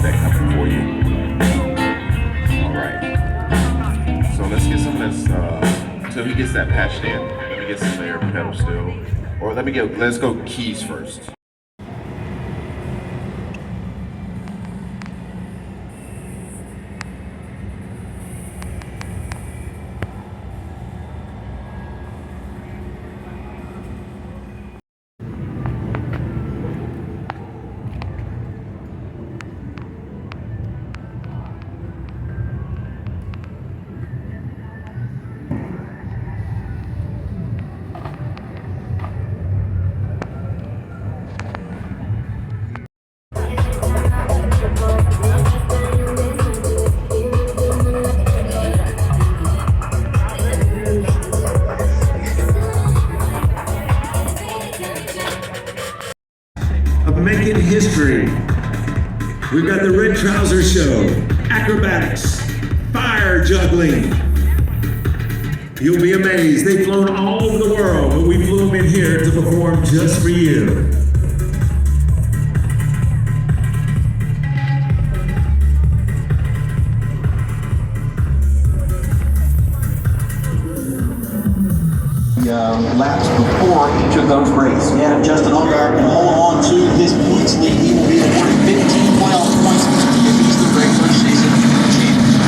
got that coming for you. All right. So let's get some of this, till he gets that patched in. Let me get some air pedal still. Or let's go keys first. Making history. We've got the Red Trouser Show, acrobatics, fire juggling. You'll be amazed. They've flown all over the world, but we flew them in here to perform just for you. Laps before each of those breaks. Yeah, if Justin Allgaier can hold on to his points lead, he will be awarded 15 playoff points if he's the regular season champion.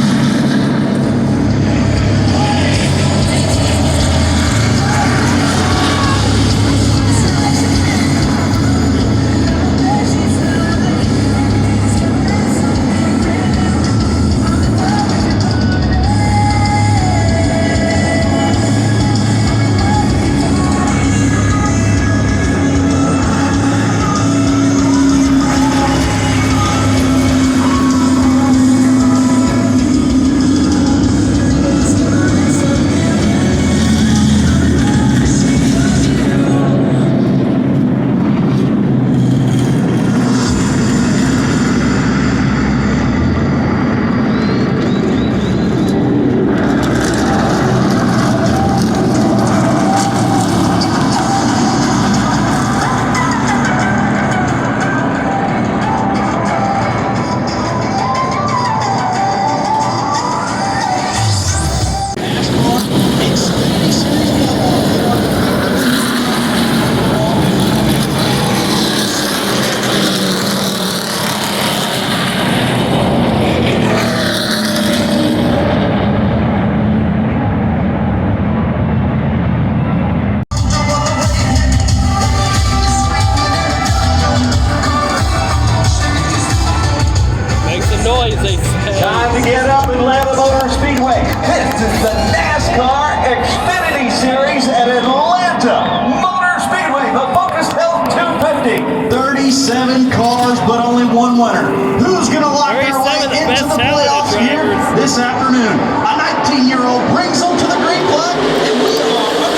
Time to get up and land the Motor Speedway. This is the NASCAR Xfinity Series at Atlanta Motor Speedway, the Focus Health 250. 37 cars, but only one winner. Who's going to lock their way into the playoffs here this afternoon? A 19-year-old brings them to the green flag, and we are underway.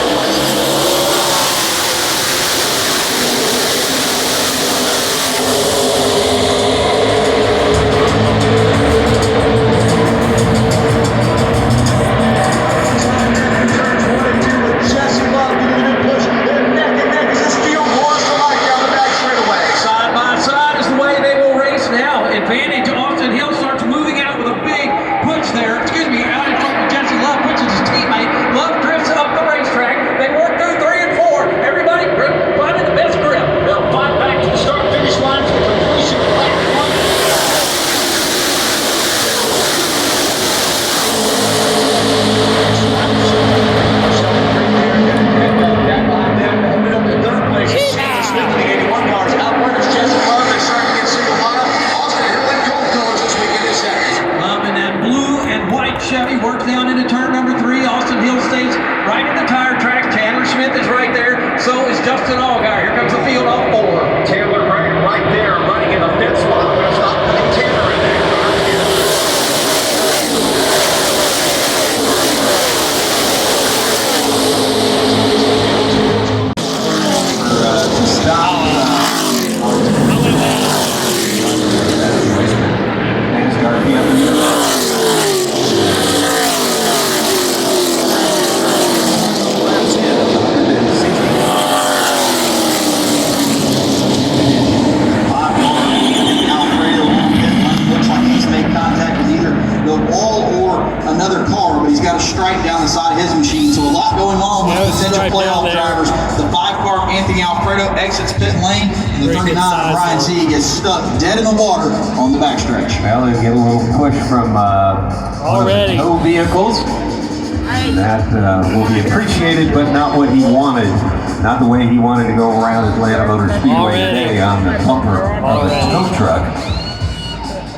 Chevy works down into turn number 3. Austin Hill stays right in the tire track. Chandler Smith is right there. So is Justin Allgaier. Here comes the field off 4. Taylor right there, running in the 5th spot. I'm going to stop putting Taylor in there. To stop. Thanks, Garfield. Alfredo exits pit lane, and the 39 Brian Z gets stuck dead in the water on the backstretch. Well, they get a little push from one of the tow vehicles. That will be appreciated, but not what he wanted. Not the way he wanted to go around Atlanta Motor Speedway today on the bumper of a tow truck.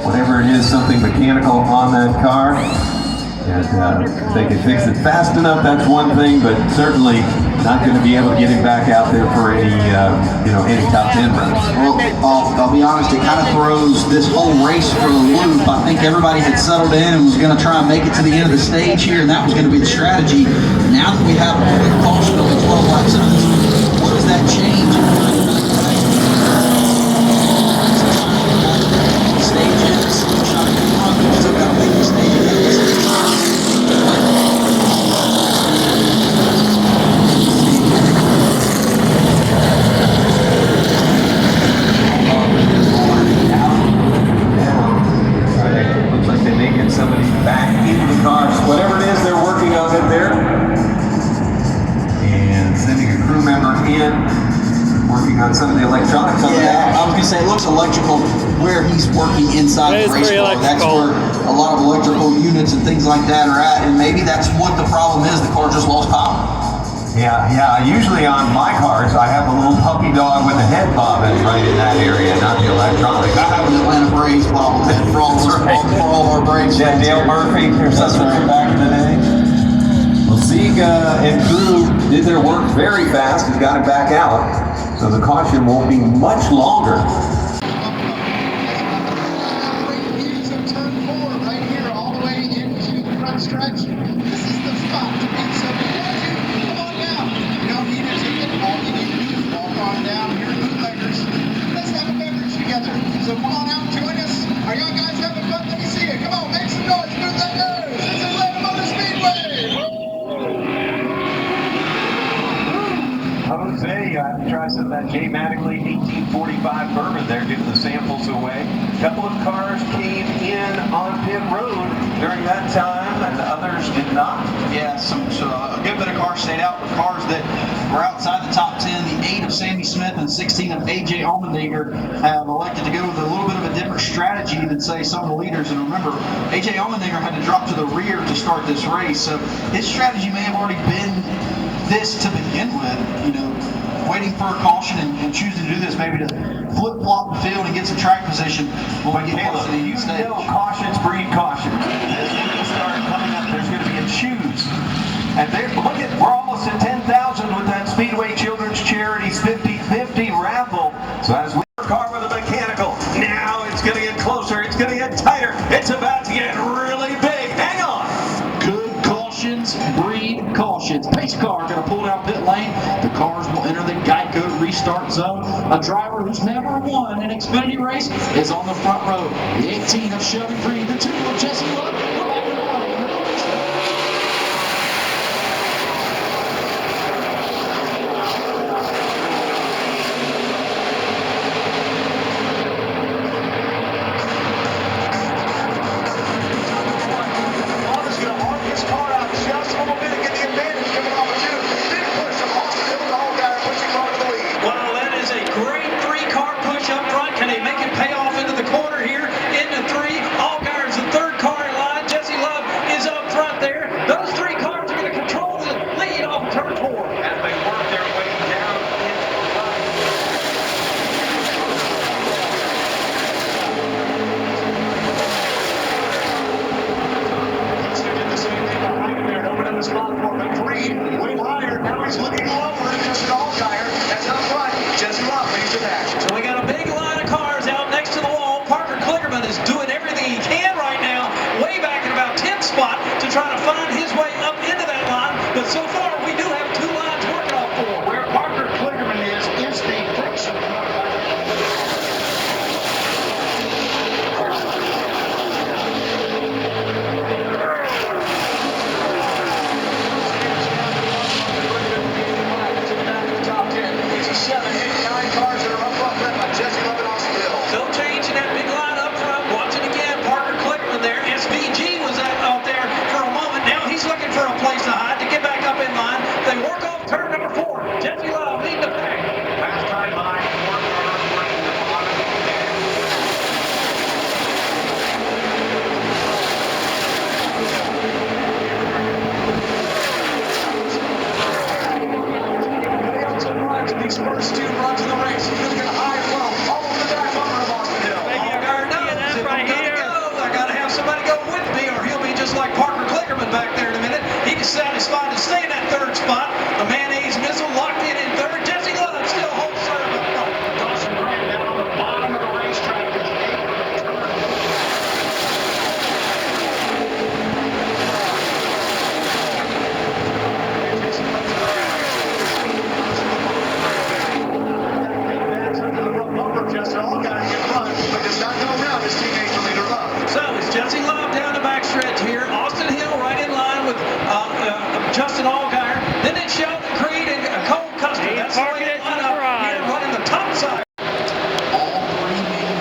Whatever it is, something mechanical on that car. And if they can fix it fast enough, that's one thing, but certainly not going to be able to get him back out there for any, any top 10 runs. Well, I'll be honest, it kind of throws this whole race for a loop. I think everybody had settled in and was going to try and make it to the end of the stage here, and that was going to be the strategy. Now that we have a quick caution of the 12 lap zones, what does that change? Stages, shot in front, we still got to make the stages. Looks like they may get somebody back into the cars. Whatever it is, they're working on it there. And sending a crew member in, working on some of the electronics on Yeah, the I was going to say, it looks electrical where he's working inside the race car. That's where a lot of electrical units and things like that are at, and maybe that's what the problem is. The car just lost power. Yeah. Usually on my cars, I have a little puppy dog with a head bobbing right in that area, not the electronics. I have an Atlanta Braves bobblehead for all our Braves. Yeah, Dale Murphy or something back in the day. Well, Sieg and crew did their work very fast and got it back out, so the caution won't be much longer. Turn 4 right here, all the way into the front stretch. This is the spot to beat somebody. Come on down. You don't need a ticket. All you need to do is walk on down here to Bootleggers. Let's have a beverage together. So come on out, join us. Are y'all guys having fun? Let me see you. Come on, make some noise, Bootleggers. This is Atlanta Motor Speedway. Jose, you have to try some of that J. Mattingly 1845 bourbon there, giving the samples away. A couple of cars came in on pit road during that time, and others did not. Yeah, a good bit of cars stayed out, but cars that were outside the top 10, the 8 of Sammy Smith and 16 of A.J. Allmendinger have elected to go with a little bit of a different strategy than, say, some of the leaders. And remember, A.J. Allmendinger had to drop to the rear to start this race, so his strategy may have already been this to begin with, waiting for a caution and choosing to do this, maybe to flip-flop the field and get some track position when we get close to the end of the stage. Cautions breed caution. As things start coming up, there's going to be a choose. And we're almost at 10,000 with that Speedway Children's Charities 50-50 raffle. So as we car with a mechanical, now it's going to get closer, it's going to get tighter, it's about to get really big. Hang on. Good cautions breed cautions. Pace car going to pull down pit lane. The cars will enter the Geico restart zone. A driver who's never won an Xfinity race is on the front row. The 18 of Shelby Green, the 2 of Jesse Love. Changing that big line up front, watching again, Parker Clickman there. SVG was out there for a moment. Now somebody go with me, or he'll be just like Parker Klickerman back there in a minute. He is satisfied to stay in that third spot. The mayonnaise missile locked in third. Jesse Love still holds serve up front. Dawson Grant down on the bottom of the racetrack is able to turn. Justin all got to get run, but does not go around his teammate for leader Love. So it's Jesse Love down the backstretch here. Austin Hill right in line with Justin Allgaier. Then it's Sheldon Creed and Cole Custer. That's the way they line up here running the top side. All three main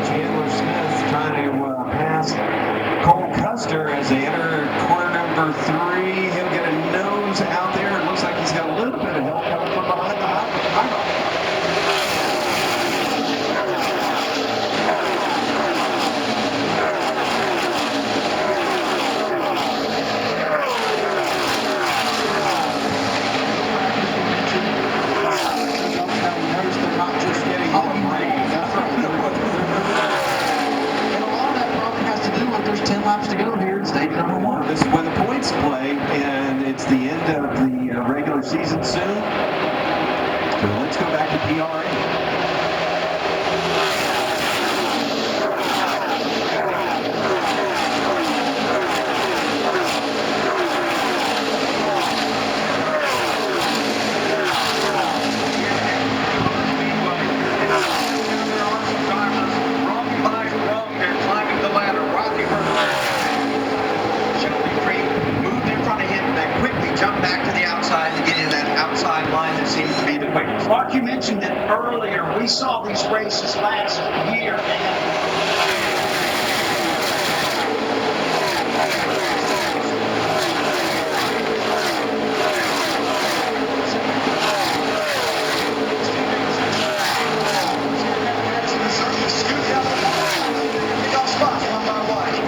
Chandler Smith trying to pass Cole Custer as they enter corner number 3. He'll get a nose out there. It looks like he's got a little bit of help coming from behind the high bar. There's 10 laps to go here in stage number 1. This is when the points play, and it's the end of the regular season soon. So let's go back to PRA. Mark, you mentioned that earlier. We saw these races last year.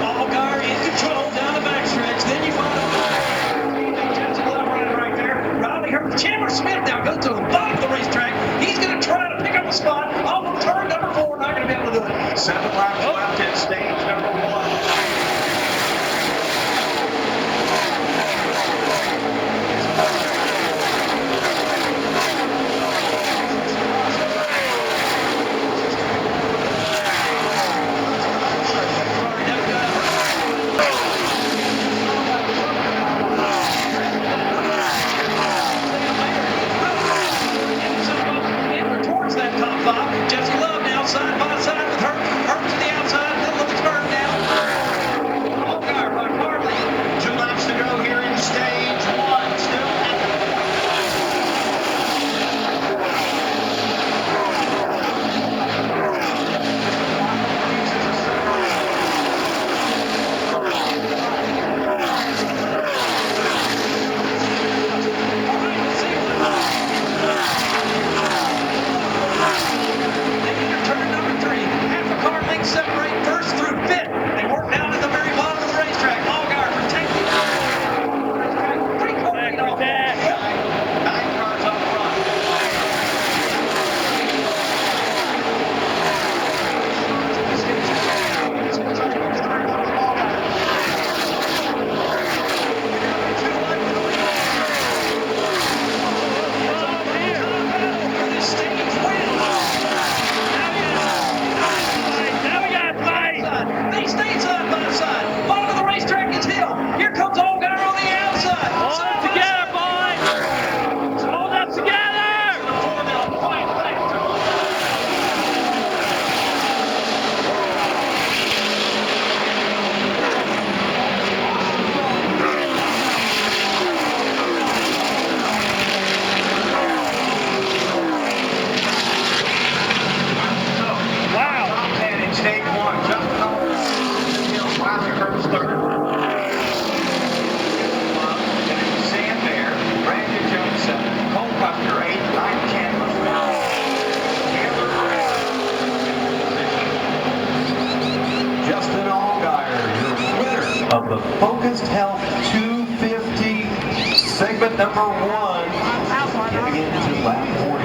Allgaier in control down the backstretch. Then you find Jesse Love running right there. Riley Hurt. Chandler Smith now goes to the bottom of the racetrack. He's going to try to pick up a spot off of turn number 4. Not going to be able to do it. 7 laps left in stage number 1. the Focused Health 250 segment number 1. Getting into lap 40.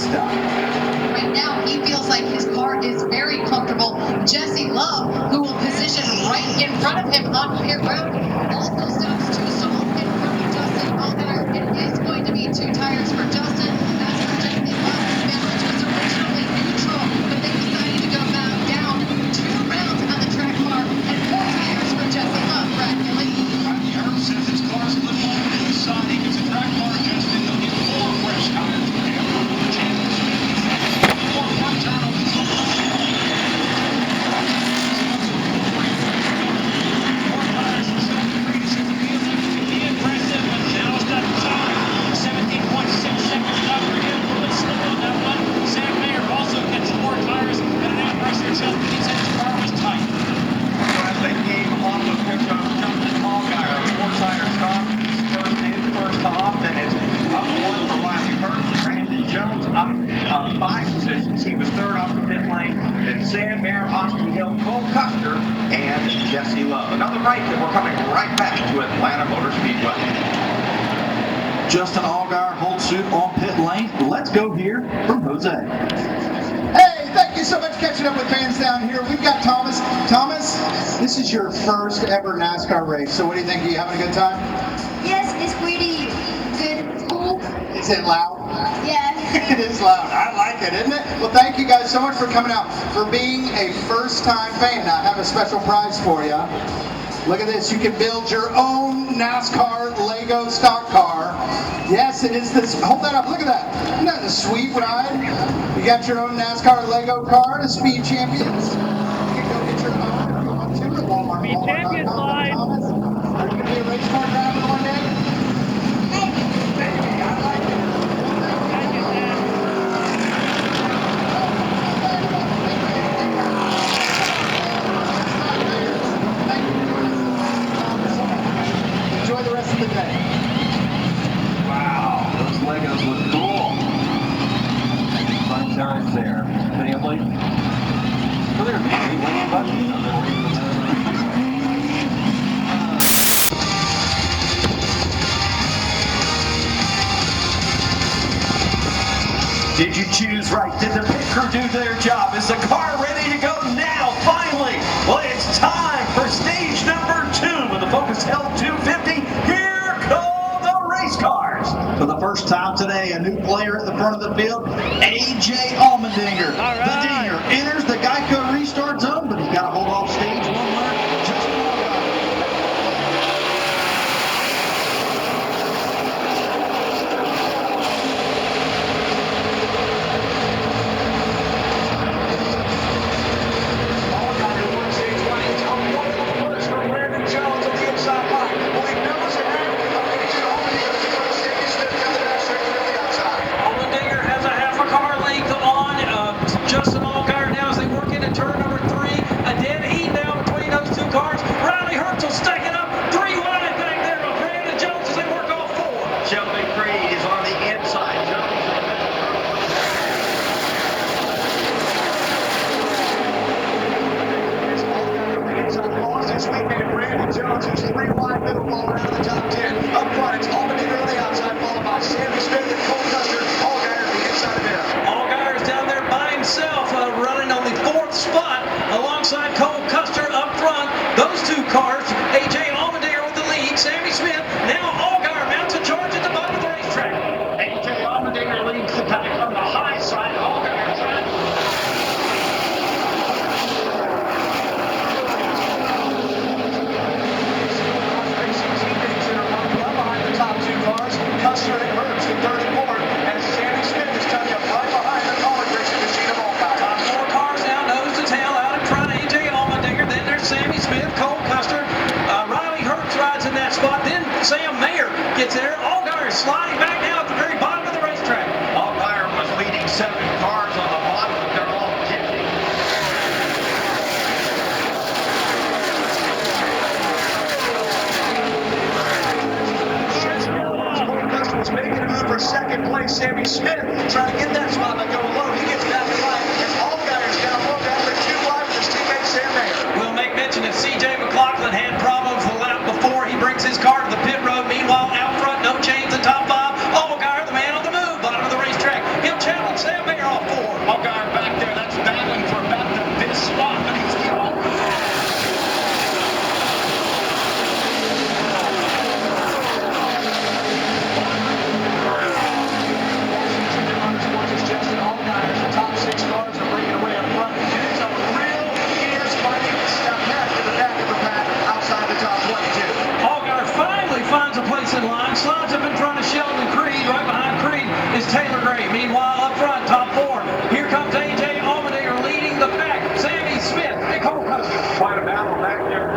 Right now, he feels like his car is very comfortable. Jesse Love, who will position right in front of him on pit road, also stops to stall in front of Justin Allgaier. It is going to be 2 tires for Justin. As for Jesse Love, Barrett was originally neutral, but they decided to go back down 2 rounds on the track car and 4 tires for Jesse Love. Brad Kelly. Herb says his car's a little on the inside. He gets a track car adjusted. They'll get 4 fresh tires. He was third off the pit lane. Then Sam Mayer, Austin Hill, Cole Custer, and Jesse Love. Another right that we're coming right back to Atlanta Motor Speedway. Justin Allgaier holds suit on pit lane. Let's go here from Jose. Hey, thank you so much for catching up with fans down here. We've got Thomas. Thomas, this is your first ever NASCAR race. So what do you think? Are you having a good time? Yes, it's pretty good. It's cool. Is it loud? Yeah. It is loud. I like it, isn't it? Well, thank you guys so much for coming out, for being a first-time fan. I have a special prize for you. Look at this. You can build your own NASCAR Lego stock car. Yes, it is this. Hold that up. Look at that. Isn't that a sweet ride? You got your own NASCAR Lego car to Speed Champions. You can go get your own if you want to at Walmart. Speed Champions Live. Are you going to be a race car driver one day? Maybe. I like it. Enjoy the rest of the day. Wow, those Legos look cool. Fun times there. Family. Come here, baby. What are you buttons? Did you choose right? Did the pit crew do their job? Is the car ready to go now? Finally! Well, it's time for stage number 2 with the Focus Health 250. Here come the race cars. For the first time today, a new player at the front of the field, AJ Allmendinger. The Dinger enters the Geico restart zone, but he's got to hold off stage 1 winner. Justin Allgaier. Justin Allgaier now as they work into turn number 3. A dead heat now between those 2 cars. Riley Herzl stacking up 3 wide back there with Brandon Jones as they work off 4. Shelby Creed is on the inside. This weekend, Brandon Jones, who's 3 wide middle ball out of the top 10. Up front, it's Allmendinger on the outside, followed by Sammy Smith and Cole Custer. Allgaier on the inside of him. Allgaier is down there by himself, running on the 4th spot alongside Cole Custer up front. Those 2 cars, AJ Allmendinger with the lead, Sammy Smith. Now Allgaier mounts a charge at the bottom of the racetrack. AJ Allmendinger leads the pack on the high side. Allgaier trying. Custer and Herbst in 3rd and 4th, and Sammy Smith is coming up right behind the college racing machine of all time. Top 4 cars now, nose to tail, out in front, AJ Allmendinger. Then there's Sammy Smith, Cole Custer. Riley Herbst rides in that spot. Then Sam Mayer gets there. Allgaier is sliding back now at the very bottom of the racetrack. Allgaier was leading Sammy Smith trying to get that spot by going low. He gets back to right, and Allgaier's got to look after 2 wide with his teammate Sam Mayer. We'll make mention that C.J. McLaughlin had problems the lap before. He brings his car to the pit road. Meanwhile, out front, no chains in top 5. Allgaier, the man on the move, bottom of the racetrack. He'll challenge Sam Mayer off 4. Allgaier back there, that's battling for about this spot, but he's the all. Top 6 cars are bringing away up front. It's a real fierce fighting step back to the back of the pack outside the top 22. Allgaier finally finds a place in line, slides up in front of Sheldon Creed. Right behind Creed is Taylor Gray. Meanwhile, up front, top 4. Here comes A.J. Allmendinger leading the pack. Sammy Smith, big hole custom. Quite a battle back there.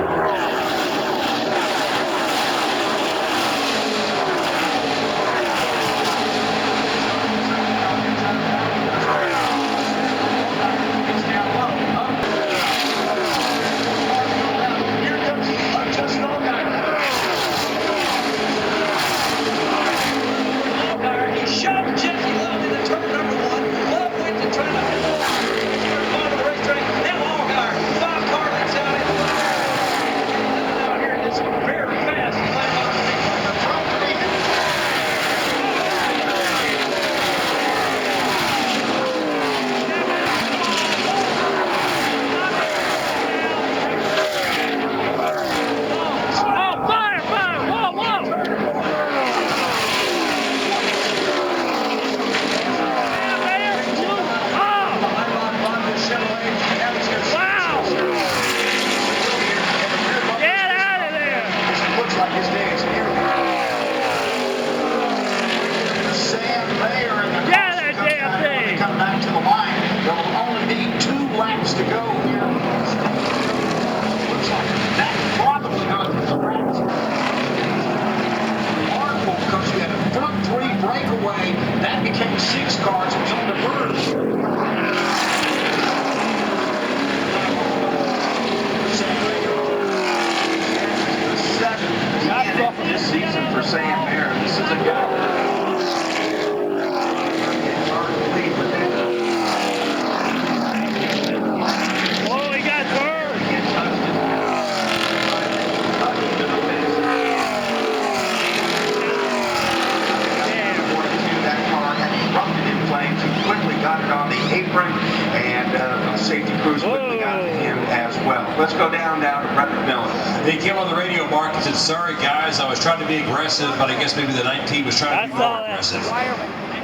To go here. Looks like that probably not the scratch. Marvel comes in a front 3 breakaway. That became 6 cars. It was on the verge. The 7th this season for Sam Mayer. This is a guy. It's hard to believe with that. Got it on the apron, and safety crews quickly got to him as well. Let's go down to Brett Miller. He came on the radio, Mark, and said, "Sorry, guys, I was trying to be aggressive, but I guess maybe the 19 was trying to be more aggressive."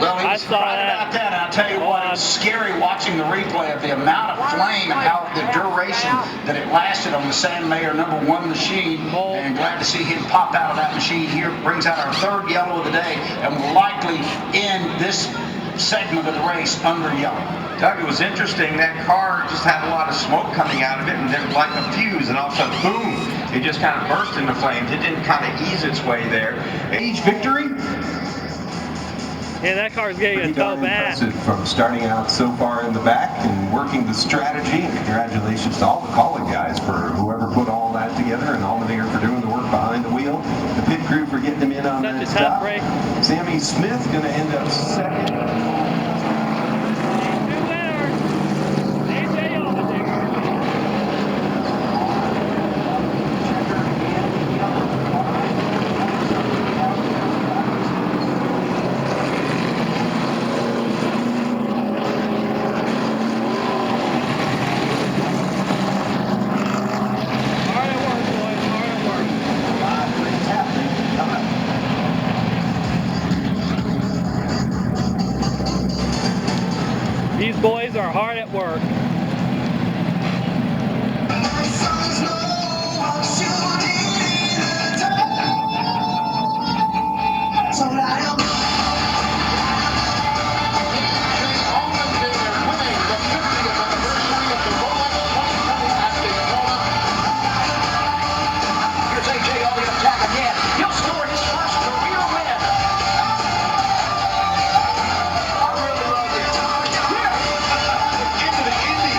Well, he was right about that, and I'll tell you what, it's scary watching the replay of the amount of flame and how the duration that it lasted on the Sam Mayer #1 machine, and glad to see him pop out of that machine here. Brings out our 3rd yellow of the day, and will likely end this segment of the race under yellow. Doug, it was interesting. That car just had a lot of smoke coming out of it, and then like a fuse, and all of a sudden, boom, it just kind of burst into flames. It didn't kind of ease its way there. Each victory. Yeah, that car's getting so bad. From starting out so far in the back and working the strategy. And congratulations to all the calling guys for whoever put all that together, and Allmendinger for doing the work behind the wheel. The pit crew for getting him in on that stop. Sammy Smith going to end up 2nd. These boys are hard at work. Into the Indy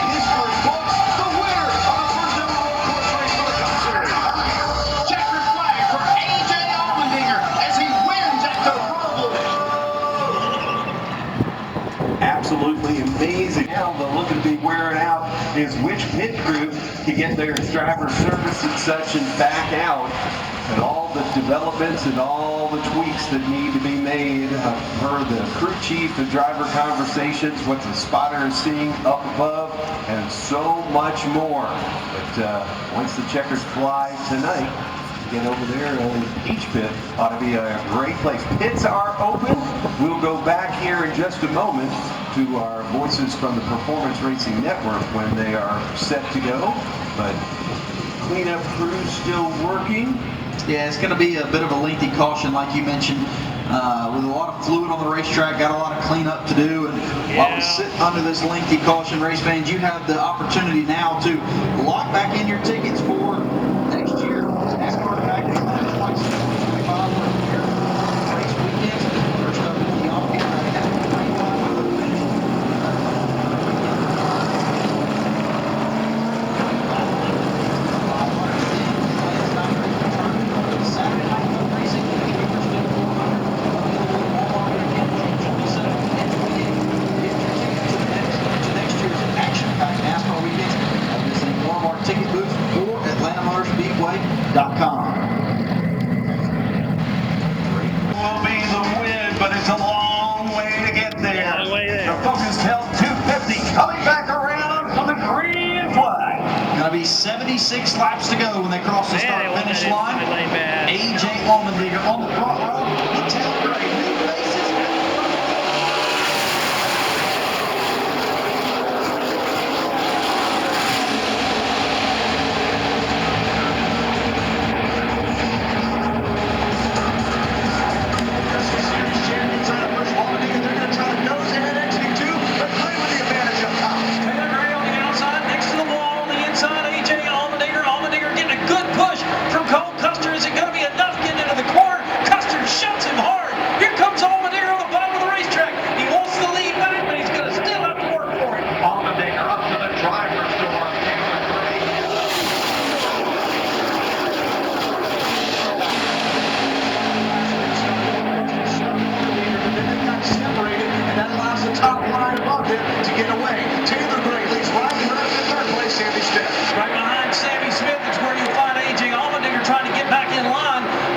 is which pit crew can get their driver service and such and back out, and all the developments and all the tweaks that need to be made per the crew chief, the driver conversations, what the spotter is seeing up above, and so much more. But once the checkers fly tonight, get over there and each pit ought to be a great place. Pits are open. We'll go back here in just a moment to our voices from the Performance Racing Network when they are set to go. But cleanup crew's still working. Yeah, it's going to be a bit of a lengthy caution, like you mentioned, with a lot of fluid on the racetrack, got a lot of cleanup to do. And while we sit under this lengthy caution, race fans, you have the opportunity now to lock back in your tickets for next year. NASCAR package twice, 25 for a year. Race weekends, first up at the off-camera, Speedway.com. Will be the win, but it's a long way to get there. The Focus Health 250 coming back around for the green flag. Gonna be 76 laps to go when they cross the start-finish line. AJ Allmendinger on the front row. The tailgate, new faces.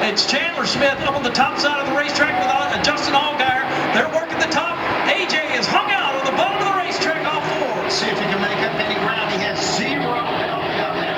It's Chandler Smith up on the top side of the racetrack with Justin Allgaier. They're working the top. AJ is hung out on the bottom of the racetrack off four. See if he can make up any ground. He has zero help down there.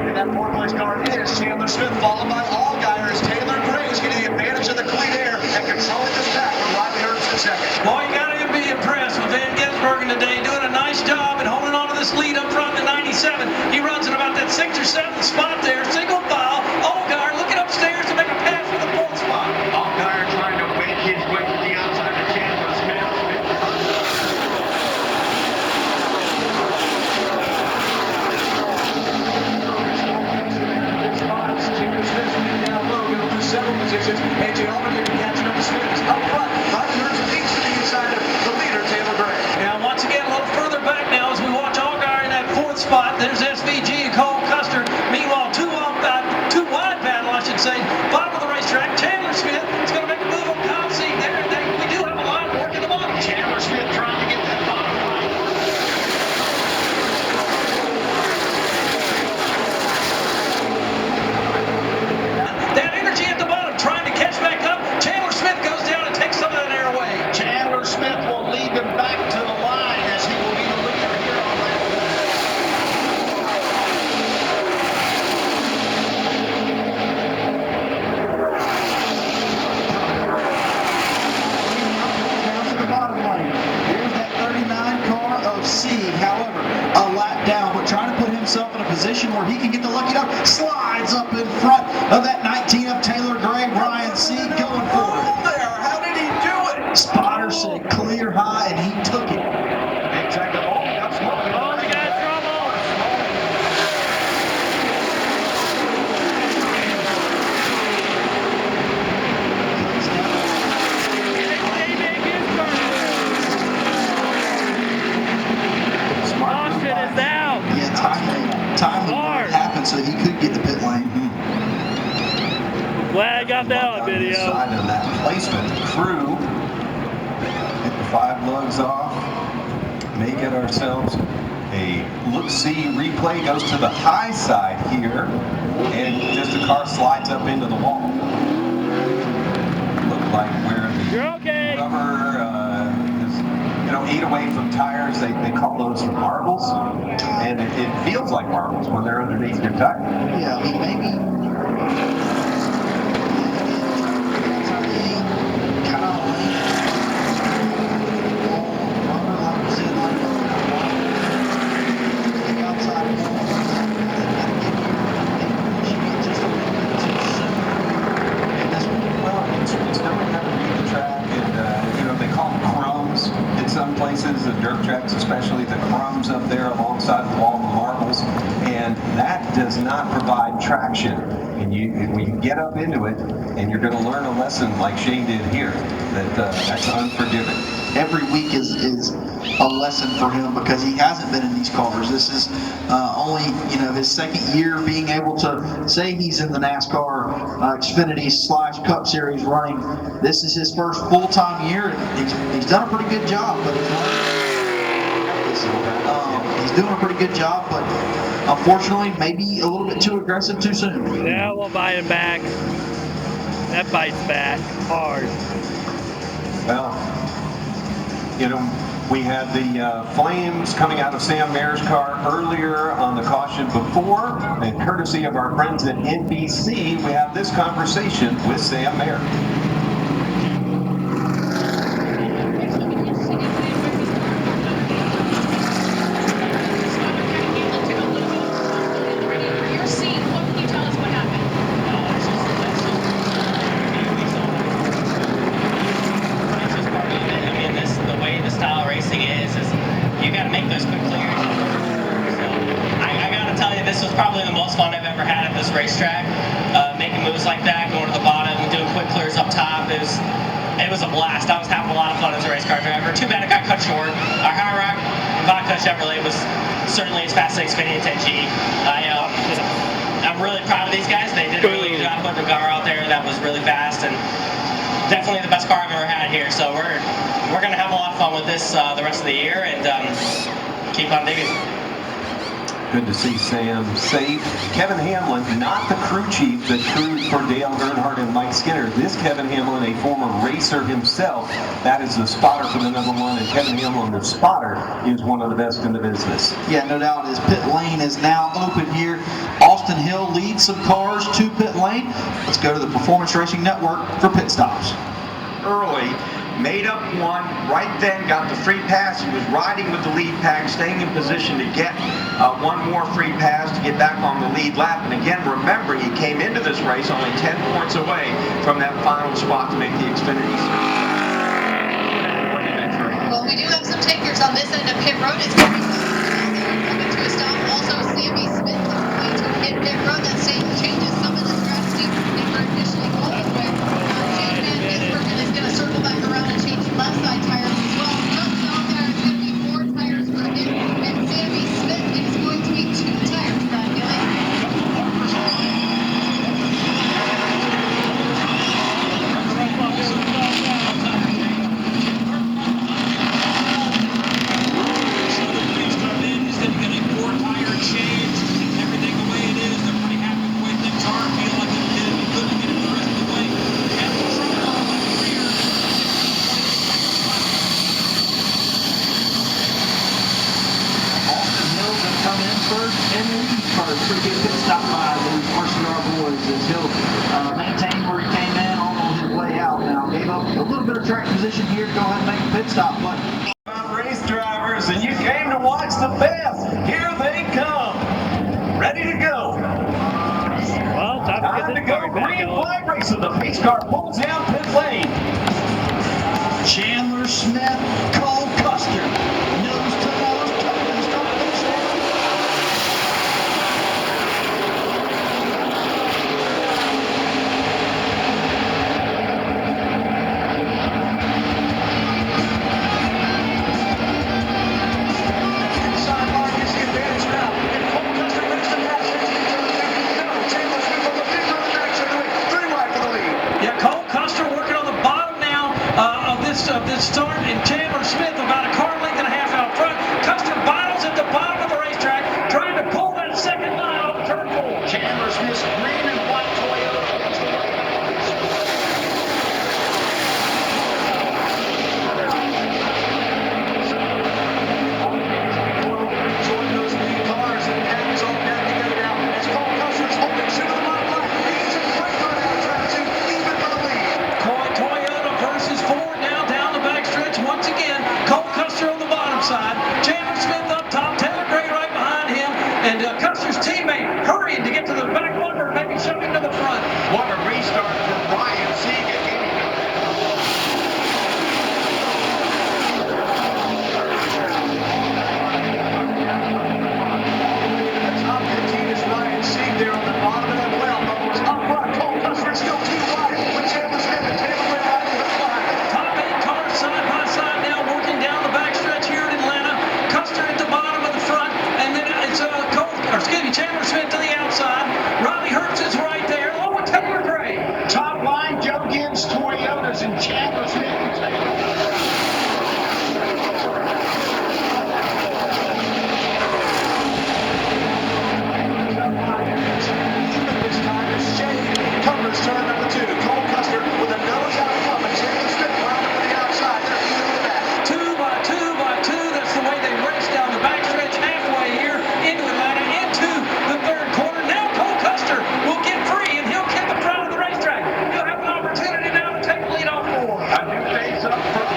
And that fourth-place car is Chandler Smith, followed by Allgaier as Taylor Gray is getting the advantage of the clean air and controlling this back with Riley Herbst in second. Boy, you gotta be impressed with Van Gisbergen today, doing a nice job and holding on to this lead up front in 97. He runs in about that 6th or 7th spot there, single file. Allgaier looking upstairs to make a pass for the 4th spot. Allgaier trying to make his way to the outside of Chandler Smith. Chandler Smith's moving down low, going through several positions. AJ Allmendinger catching up to Smith. He's up front. Riley Herbst leads to the inside of the leader, Taylor Gray. Now, once again, a little further back now as we watch Allgaier in that 4th spot. There's SVG and Cole Custer. Meanwhile, two wide battle, I should say. Bottom of the racetrack, Chandler Smith is going to make a move on Kyle Seat there. We do have a line working the bottom. Chandler Smith trying to get that bottom line. That energy at the bottom, trying to catch back up. Chandler Smith goes down and takes some of that air away. Chandler Smith will lead them back to the line as he will be the leader here on lap 4. Down to the bottom lane. Here's that 39 car of Sieg. However, a lap down, but trying to put himself in a position where he can get the lucky duck. Slides up in front of that 19 of Taylor Gray. Ryan Sieg going for it. How did he do it? Spotter said clear high, and he took it. Exactly. Oh, that's what we Oh, we got trouble. Austin is out. Yeah, time Hard. happened so he could get the pit lane. got that on video. Side of that placement crew. Get the 5 lugs off. May get ourselves a look-see replay. Goes to the high side here, and just the car slides up into the wall. Look like where the rubber is, 8 away from tires. They call those marbles, and it feels like marbles when they're underneath your tire. Yeah, I mean, maybe. Places, the dirt tracks especially, the crumbs up there alongside the wall, the marbles, and that does not provide traction. And when you get up into it, and you're going to learn a lesson like Shane did here, that's unforgiving. Every week is a lesson for him because he hasn't been in these cars. This is only his second year being able to say he's in the NASCAR Xfinity / Cup Series running. This is his first full-time year, and he's done a pretty good job. But he's doing a pretty good job, but unfortunately, maybe a little bit too aggressive too soon. Yeah, we'll buy him back. That bites back hard. Well, we had the flames coming out of Sam Mayer's car earlier on the caution before, and courtesy of our friends at NBC, we have this conversation with Sam Mayer. Racetrack, making moves like that, going to the bottom, doing quick clears up top. It was a blast. I was having a lot of fun as a race car driver. Too bad it got cut short. Our High Rock Vodka Chevrolet was certainly as fast as Xfinity 10G. I'm really proud of these guys. They did a really good job putting a car out there that was really fast, and definitely the best car I've ever had here. So we're gonna have a lot of fun with this the rest of the year, and keep on digging. Good to see Sam safe. Kevin Hamlin, not the crew chief that crewed for Dale Earnhardt and Mike Skinner. This Kevin Hamlin, a former racer himself, that is the spotter for the #1, and Kevin Hamlin, the spotter, is one of the best in the business. Yeah, no doubt. His pit lane is now open here. Austin Hill leads some cars to pit lane. Let's go to the Performance Racing Network for pit stops. Early. Made up one, right then got the free pass. He was riding with the lead pack, staying in position to get one more free pass to get back on the lead lap. And again, remember, he came into this race only 10 points away from that final spot to make the Xfinity Series. Well, we do have some takers on this end of pit road. It's coming to a stop. Also, Sammy Smith is going to hit pit road. That changes some of the strategy they were initially going with. Jake Van Gisbergen is going to circle back around and change left side tires as well. Just on there is going to be 4 tires for him, and Sammy Smith is going to be 2 tires for Gilly. Pretty good pit stop by the RCR boys as he'll maintain where he came in on his way out. Now gave up a little bit of track position here to go ahead and make a pit stop, but race drivers, and you came to watch the best. Here they come, ready to go. Well, time to go. Green flag race of the pace car pulls down pit lane. Chandler Smith, Cole Custer, nose to nose, coming to the start finish line. Chandler Smith on the big run action. 3 wide for the lead. outside. Chandler Smith up top, Taylor Gray right behind him, and Custer's teammate hurrying to get to the back bumper, maybe shove him to the front. What a restart for Ryan Sieg. Top 15 is Ryan Sieg there on the bottom of that well. But up front, Cole Custer still too wide with Chandler Smith and Taylor Gray riding the line. Top 8 cars side by side now, working down the backstretch here in Atlanta. Custer at the bottom of the front, and then it's Chandler Smith to the outside. Riley Hertz is right there, along with Taylor Gray. Top line, Joe Gibbs, Toyotas, and Chandler Smith and Taylor. This time is Shane Cumber's turn number 2. Cole Custer with a nose out front, and Chandler Smith rounding to the outside. They're even with that. 2 by 2 by 2, that's the way they race down the backstretch halfway here into Atlanta, into the third quarter. Now Cole Custer will get free, and he'll get the front of the racetrack. He'll have an opportunity now to take the lead off 4. A new face up front.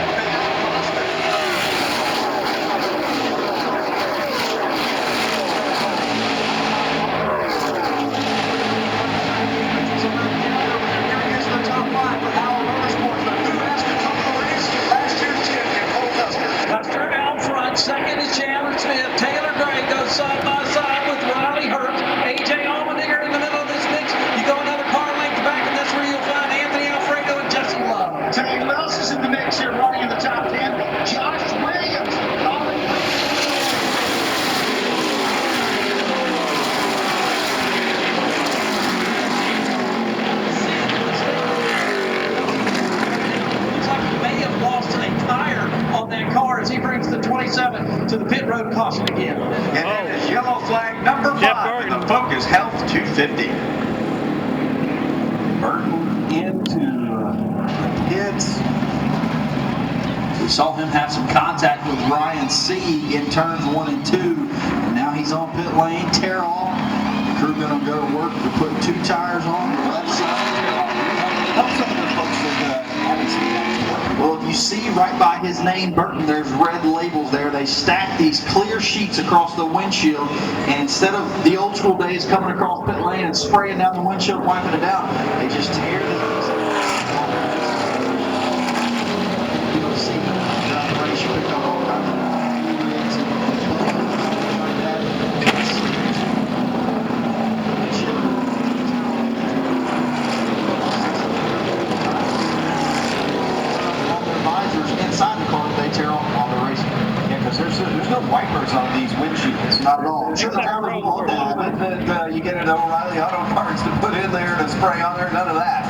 Custer out front, second is Chandler Smith. Taylor Gray goes side by side with Riley Hertz. A.J. Allmendinger in the middle of this mix. You go another car length back, and that's where you'll find Anthony Alfredo and Jesse Love. Tell you who else is in the mix here running in the top 10. Josh Williams. Looks like he may have lost a tire on that car as he brings the 27 to the pit road caution again. And it is yellow flag number 5 in the Focus Health 250. Burton into the pits. We saw him have some contact with Ryan Sieg in turns 1 and 2. And now he's on pit lane. Tear off. The crew going to go to work to put 2 tires on the left side. Help some of the folks that haven't seen that before. Well, if you see right by his name, Burton, there's red labels there. They stack these clear sheets across the windshield, and instead of the old school days coming across pit lane and spraying down the windshield, wiping it out, they just tear the you'll see the race pick up all kinds of like visors inside the car that they tear off while they're racing. Yeah, because there's no wipers on these windshields. Not at all. Sure, the drivers will love to have it. That you get an O'Reilly Auto Parts to put in there to spray on there. None of that.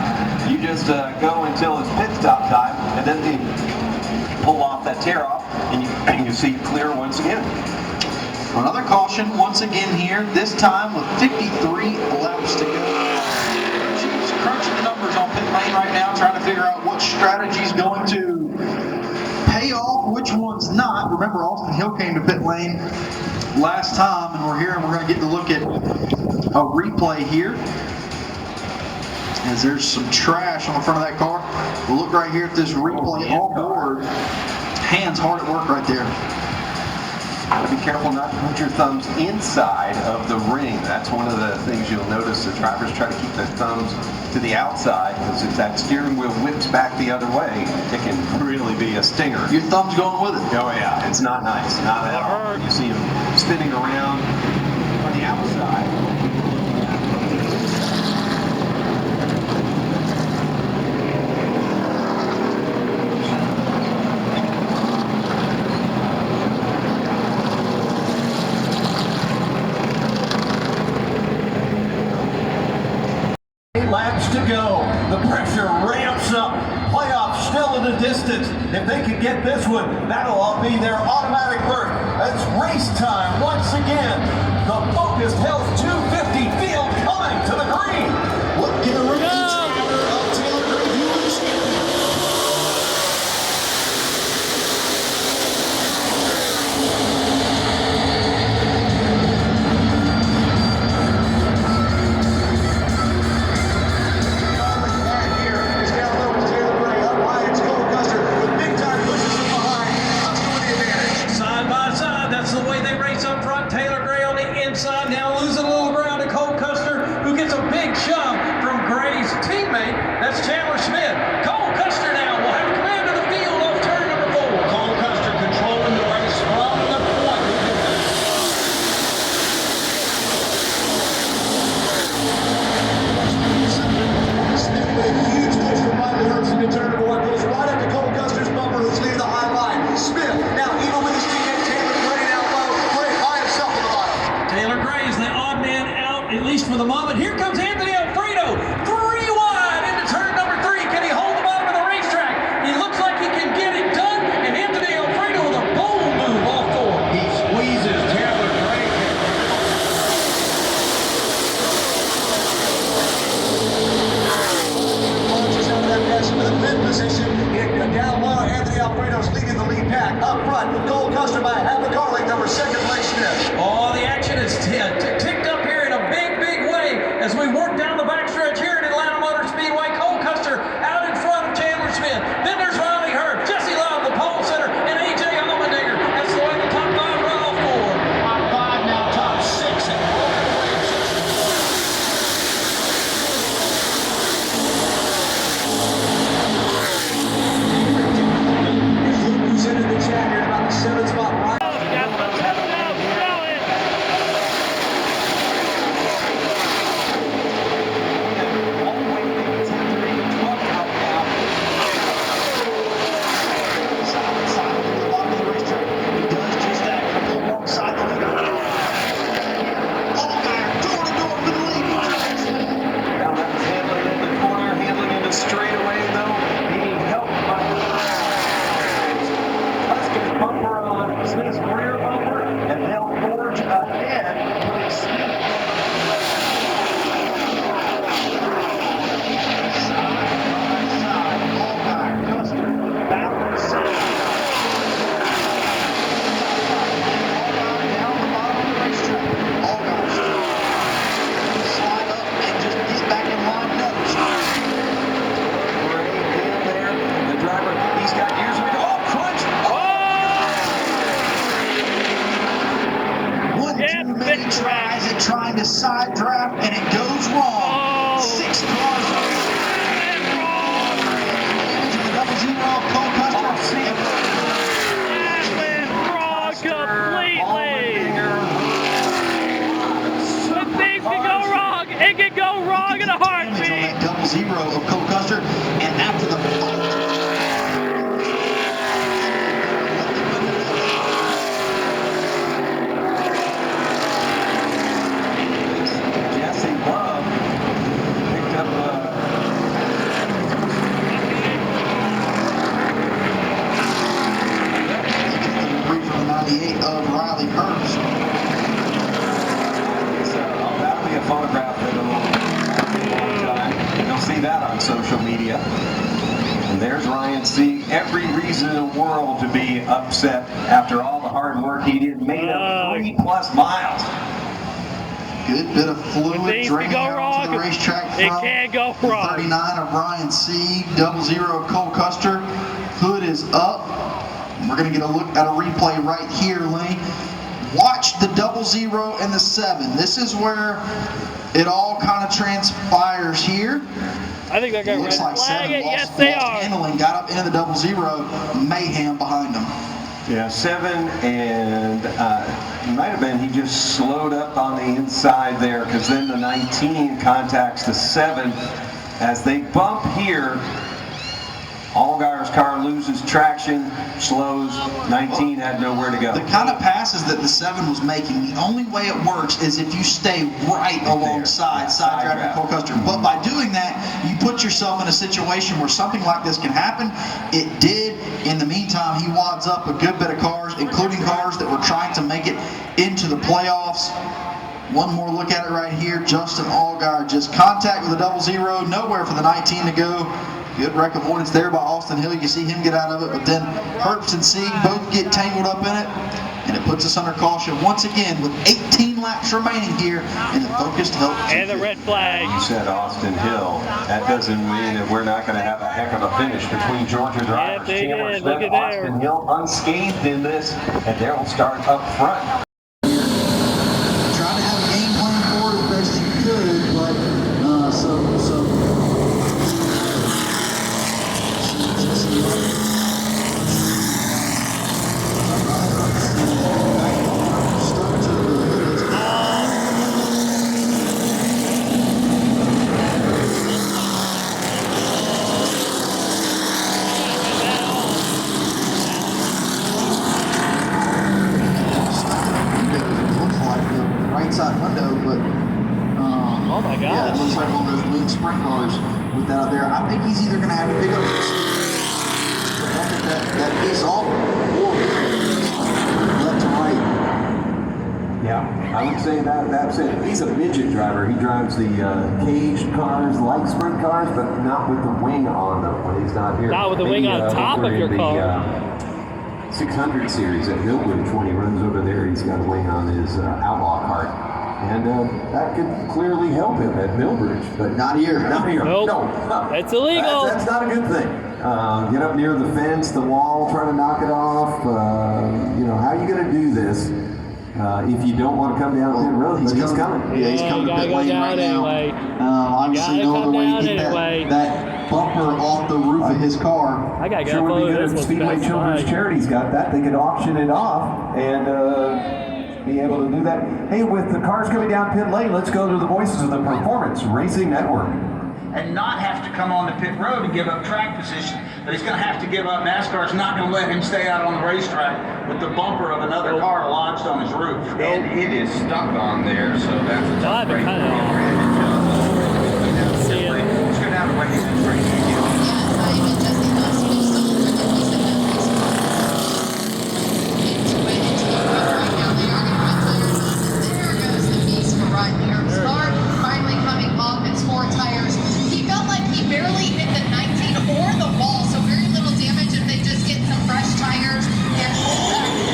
You just go until it's pit stop time, and then they pull off that tear off, and you see clear once again. Another caution once again here, this time with 53 laps to go. She's crunching the numbers on pit lane right now, trying to figure out what strategy's going to pay off, which one's not. Remember, Austin Hill came to pit lane last time, and we're here, and we're going to get to look at a replay here. As there's some trash on the front of that car. We'll look right here at this replay all board. Hands hard at work right there. Be careful not to put your thumbs inside of the ring. That's one of the things you'll notice. The drivers try to keep their thumbs to the outside, because if that steering wheel whips back the other way, it can really be a stinger. Your thumb's going with it. Oh yeah, it's not nice, not at all. You see them spinning around on the outside. Laps to go. The pressure ramps up. Playoffs still in the distance. If they can get this one, that'll all be their automatic berth. It's race time once again. The Focus Health 250 field coming to the green. Look at the rookie driver of Taylor Gray Viewers. Taylor Gray on the inside, now losing a little ground to Cole Custer, who gets a big shove from Gray's teammate. That's Chandler Smith. Cole Custer now will have command of the field off turn number 4. Cole Custer controlling the race from the point. Smith with a huge push from Michael Herbst into turn number 1. Goes right up to Cole Custer's bumper, who's near the high line. Smith now even with his teammate Taylor Gray down low. Gray by himself on the bottom. Taylor Gray is the odd man out, at least for the moment. Here comes Anthony Alfredo. 3 wide into turn number 3. Can he hold the bottom of the racetrack? He looks like he can get it done. And Anthony Alfredo with a bold move off 4. He squeezes Taylor Gray. Launches out of that pass into the 5th position. Down low, Anthony Alfredo's leading the lead pack. Up front, Cole Custer by half a car length over second place Smith. Oh, the action is ticked up here in a big, big way as we work down the backstretch here at Atlanta Motor Speedway. Cole Custer out in front of Chandler Smith. Then there's Riley Herbst, Jesse Love, the pole center, and AJ Allmendinger. That's the way the top 5 run off 4. Top 5 now, top 6 and broken away. Who's into the chat here about the 7th spot right? Trying to side draft and it goes wrong. 6 cars into the double zero. Cole Custer wrong completely. When things can go wrong, it can go wrong in a heartbeat. Double zero of Cole Custer, and after the of Riley Herbst. That'll be a photograph that'll be a long time. You'll see that on social media. And there's Ryan C. Every reason in the world to be upset after all the hard work he did. Made up 3+ miles. Good bit of fluid draining out to the racetrack. It can go wrong. 39 of Ryan C. Double zero of Cole Custer. Hood is up. We're going to get a look at a replay right here, Lenny. Watch the double zero and the 7. This is where it all kind of transpires here. I think they're going to looks like 7 it. lost, Yes, they are. handling, got up into the double zero. Mayhem behind them. Yeah, 7, and it might have been he just slowed up on the inside there, because then the 19 contacts the 7 as they bump here. Allgaier's car loses traction, slows, 19 had nowhere to go. The kind of passes that the 7 was making, the only way it works is if you stay right alongside side driving Cole Custer. But by doing that, you put yourself in a situation where something like this can happen. It did. In the meantime, he wads up a good bit of cars, including cars that were trying to make it into the playoffs. One more look at it right here. Justin Allgaier just contact with a double zero, nowhere for the 19 to go. Good wreck avoidance there by Austin Hill. You see him get out of it, but then Herbst and Sieg both get tangled up in it, and it puts us under caution once again with 18 laps remaining here in the focused help. And the red flag. You said Austin Hill. That doesn't mean that we're not going to have a heck of a finish between Georgia drivers. Chandler Smith, Austin Hill unscathed in this, and they'll start up front. gosh. it looks like one of those wing sprint cars with that out there. I think he's either going to have to pick up that piece off or left to right. Yeah, I would say that's it. He's a midget driver. He drives the caged cars, like sprint cars, but not with the wing on them when he's not here. Not with the wing on top of your car. 600 series at Millbridge, when he runs over there, he's got a wing on his Outlaw cart. And that could clearly help him at Millbridge, but not here. Not here. Nope. No. It's illegal. That's not a good thing. Get up near the fence, the wall, try to knock it off. You know, how are you going to do this if you don't want to come down pit road? But he's coming. Yeah, he's coming to pit lane right anyway. now. Obviously, no other way to get that bumper off the roof of his car. I got to Sure would be good if Speedway Children's fine. Charities got that. They could auction it off and be able to do that. Hey, with the cars coming down pit lane, let's go to the voices of the Performance Racing Network. And not have to come on the pit road and give up track position. But he's going to have to give up. NASCAR's not going to let him stay out on the racetrack with the bumper of another car lodged on his roof. And it is stuck on there, so that's a tough break. Let's see it. Let's go down to Wendy's and break. Finally coming off its 4 tires. He felt like he barely hit the 19 or the wall, so very little damage if they just get some fresh tires and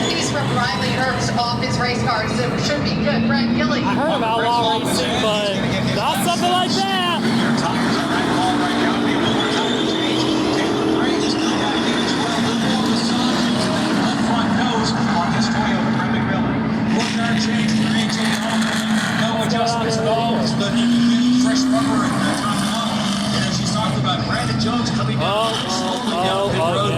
piece from Riley Herbst off his race car, so it should be good. Brett Gilly. I heard about law racing, but not something like that. No adjustments at all, but he can get fresh rubber and top it off. And as she's talked about, Brandon Jones coming down slowly down pit road to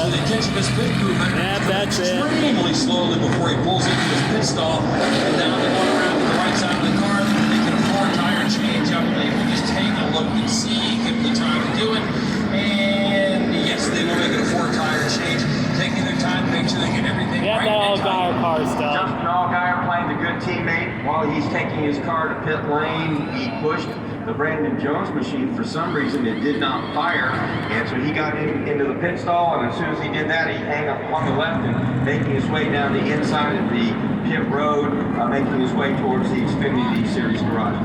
the attention of his pit crew, but that's extremely slowly before he pulls into his pit stall. And now they want around to the right side of the car. They can afford a tire change. I believe we just take a look and see, give them the time to do it. And yes, they will make it a 4-tire change, taking their time to make sure they get everything right. That Allgaier car stuff. Justin Allgaier playing the good teammate while he's taking his car to pit lane. He pushed the Brandon Jones machine. For some reason, it did not fire, and so he got into the pit stall, and as soon as he did that, he hung up on the left and making his way down the inside of the pit road, making his way towards the Xfinity Series garage.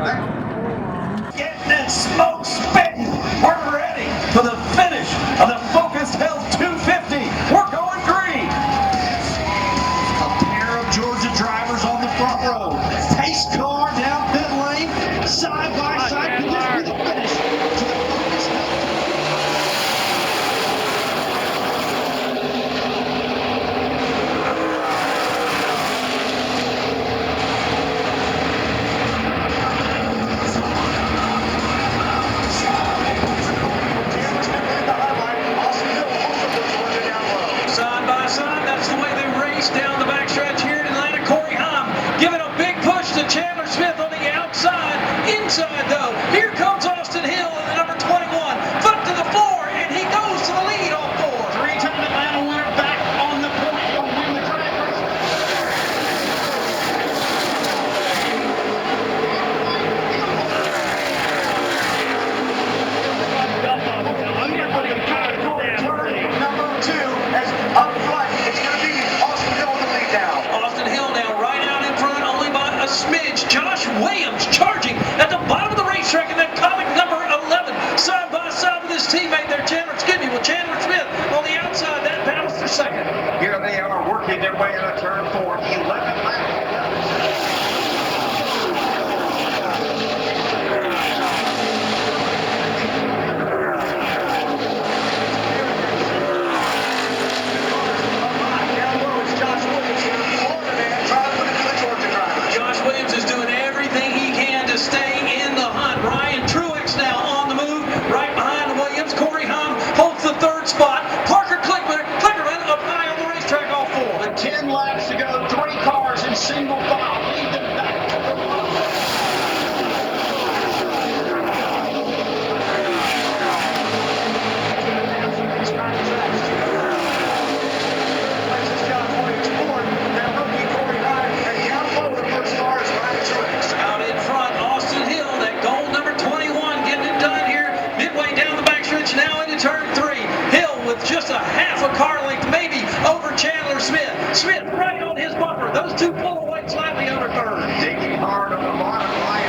Getting that smoke spitting. We're ready for the finish of the Focus Health 250. We're going green. A pair of Georgia drivers on the front row. Pace car down pit lane, side by side. Could this be the finish to the Focus Health? Side by side, that's the way they race down the backstretch here in Atlanta. Corey Haim giving a big push to Chandler Smith on the outside. Inside though, here comes Austin Hill in the number 21. Foot to the floor, and he goes to the lead on 4. 3-time Atlanta winner back on the point. He'll win the drag race. Number 2 as up front. It's going to be Austin Hill in the lead now. Austin Hill now right out in front, only by a smidge. Josh Williams charging at the bottom of the racetrack in that comic number 11. Side by side with his teammate there, Chandler Smith on the outside. That battles for second. Here they are working their way out of turn 4. 11 laps. Josh Williams is doing everything he can to stay in the hunt. Ryan Truex now on the move, right behind Williams. Corey Haim holds the 3rd spot. Parker Klickerman up high on the racetrack, all 4. With 10 laps to go, 3 cars in single file. on his bumper. Those two pull away slightly over third. Digging hard on the bottom line.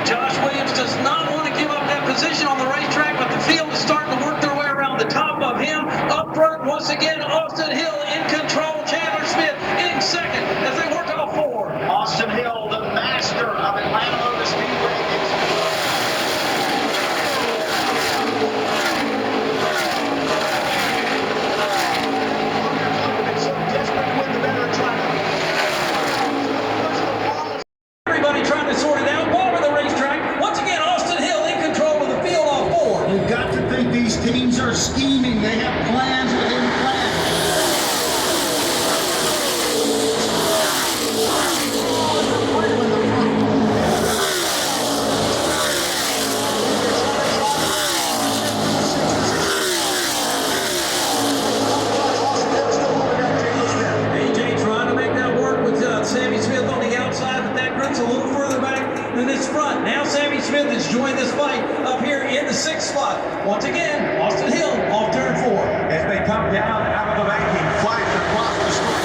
Josh Williams does not want to give up that position on the racetrack, but the field is starting to work their way around the top of him. Up front, once again, Austin Hill in control. Chandler Smith in second as they work all four. Austin Hill, the master of Atlanta Motor Speedway. Everybody trying to sort it out. Ball over the racetrack. Once again, Austin Hill in control of the field all four. You've got to think these teams are scheming. They have plans within plans. AJ trying to make that work with Sammy Smith on the outside, but that group's a little further back than this front. Now Sammy Smith has joined this fight up here in the 6th spot. Once again, Austin Hill off turn 4. As they come down out of the banking, flies across the street.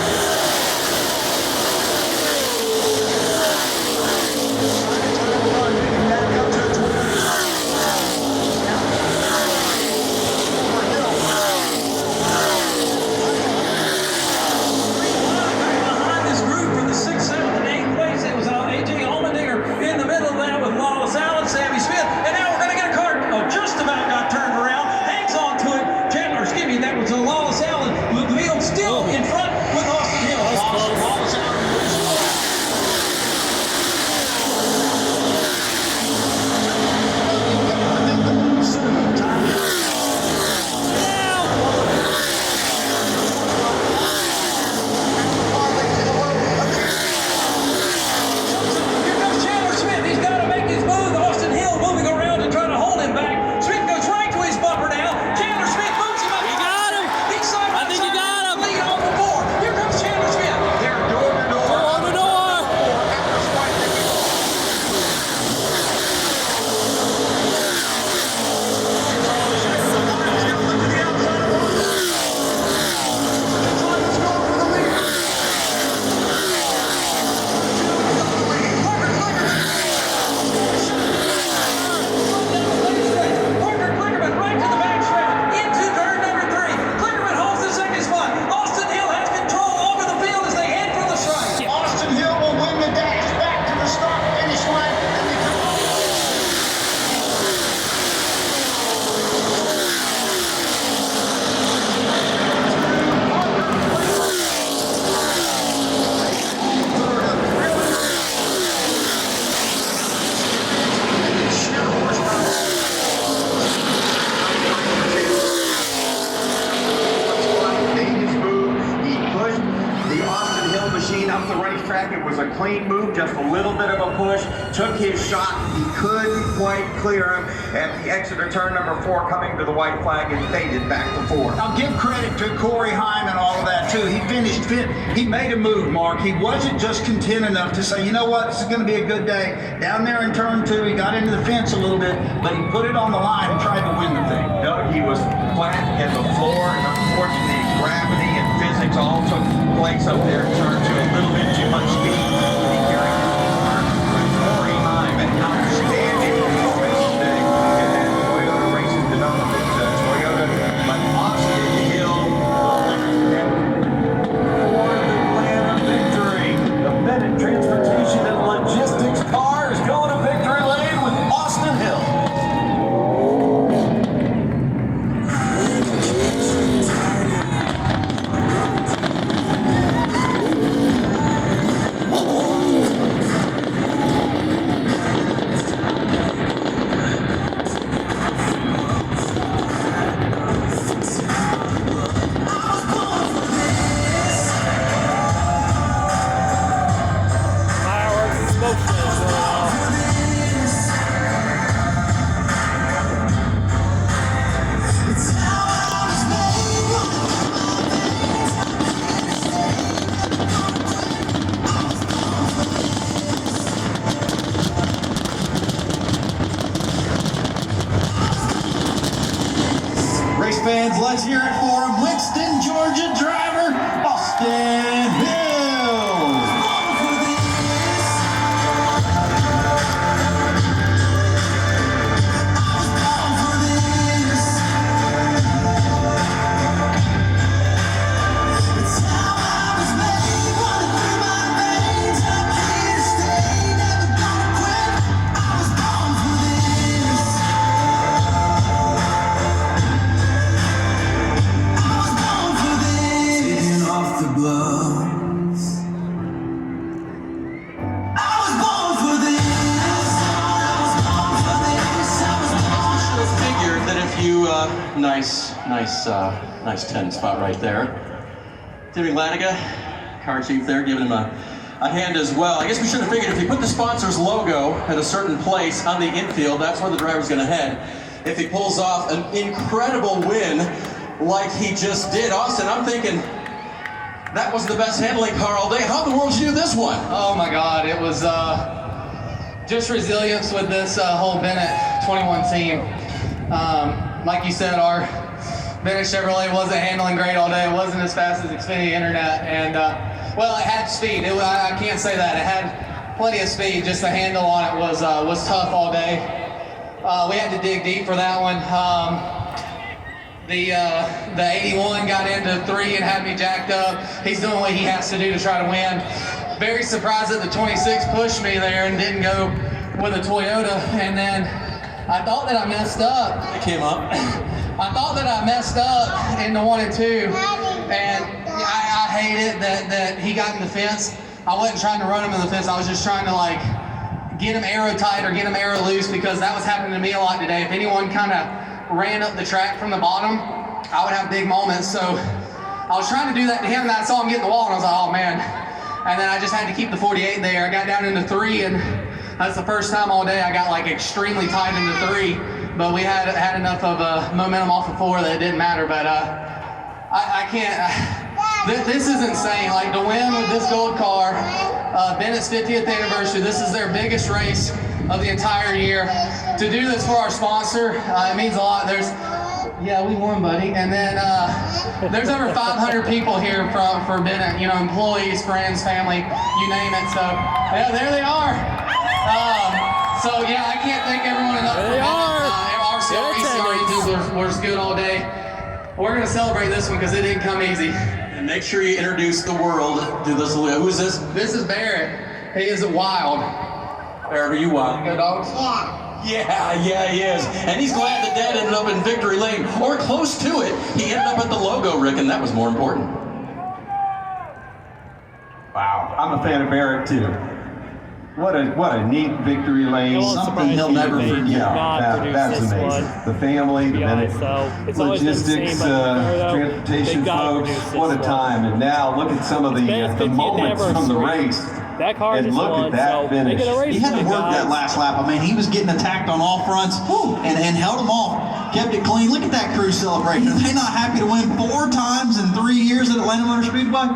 Behind this group for the 6th, 7th, and 8th place, it was AJ Allmendinger in the middle of that with Lawless Allen, Sammy Smith, and now we're going to get a cart. Oh, just about got turned around, hangs on to it. Chandler, excuse me, that was a Lawless Allen. The field still in front with Austin Hill. Lawless Allen. Here comes Chandler Smith. He's got to make his move. Austin Hill moving around to try to hold him back. Smith goes right to his bumper now. Chandler Smith moves him up. He got him. He's side by side. Lead off the board. Here comes Chandler Smith. They're door to door. On the door. Parker Klickerman right to the backstretch into turn number 3. Klickerman holds the 2nd spot. Austin Hill has control over the field as they head for the strike. Austin Hill will win the dash back to the start finish line. And they come Made his move. He pushed the Austin Hill machine up the racetrack. It was a clean move, just a little bit of a push. Took his shot. He couldn't quite clear him at the exit of turn number 4, coming to the white flag and faded back to 4. I'll give credit to Corey Heim and all of that too. He finished fit. He made a move, Mark. He wasn't just content enough to say, you know what, this is going to be a good day. Down there in turn 2, he got into the fence a little bit, but he put it on the line and tried to win the thing. Doug, he was flat in the floor, and unfortunately, gravity and physics all took place up there in turn 2. A little bit too much speed. He carried the car. But Corey Heim, an outstanding performance today. And then Toyota Racing Development, Toyota, but Austin Hill for the plan of victory. The Bennett Transportation and Logistics car is going to victory lane with Austin Hill. nice 10 spot right there. Timmy Laniga, car chief there, giving him a hand as well. I guess we should have figured if you put the sponsor's logo at a certain place on the infield, that's where the driver's going to head. If he pulls off an incredible win like he just did. Austin, I'm thinking that was the best handling car all day. How in the world did you do this one? Oh my God, it was just resilience with this whole Bennett 21 team. Like you said, our Bennett Chevrolet wasn't handling great all day. It wasn't as fast as Xfinity Internet, and well, it had speed. I can't say that. It had plenty of speed. Just the handle on it was tough all day. We had to dig deep for that one. The 81 got into 3 and had me jacked up. He's doing what he has to do to try to win. Very surprised that the 26 pushed me there and didn't go with a Toyota. And then I thought that I messed up. It came up. I thought that I messed up in the 1 and 2. And I hate it that he got in the fence. I wasn't trying to run him in the fence. I was just trying to like get him aero tight or get him aero loose, because that was happening to me a lot today. If anyone kind of ran up the track from the bottom, I would have big moments. So I was trying to do that to him, and I saw him get in the wall, and I was like, oh man. And then I just had to keep the 48 there. I got down into 3, and that's the first time all day I got like extremely tight into 3. But we had enough of momentum off of 4 that it didn't matter. But I can't. This is insane. Like, to win with this gold car, Bennett's 50th anniversary. This is their biggest race of the entire year. To do this for our sponsor, it means a lot. Yeah, we won, buddy. And then there's over 500 people here for Bennett. You know, employees, friends, family, you name it. So yeah, there they are. So yeah, I can't thank everyone enough. There they are. Our was good all day. We're gonna celebrate this one because it didn't come easy. And make sure you introduce the world to this. Who is this? This is Barrett. He is wild. Barrett, are you wild? Good dogs? Yeah, he is. And he's glad that Dad ended up in victory lane, or close to it. He ended up at the logo, Rick, and that was more important. Wow, I'm a fan of Barrett too. What a neat victory lane. Something he'll never forget. Yeah, that's amazing. The family, the logistics, transportation folks. What a time! And now look at some of the moments from the race. That car and just look won, at that so finish. He had to work that last lap. I mean, he was getting attacked on all fronts and held them off. Kept it clean. Look at that crew celebration. Are they not happy to win 4 times in 3 years at Atlanta Motor Speedway?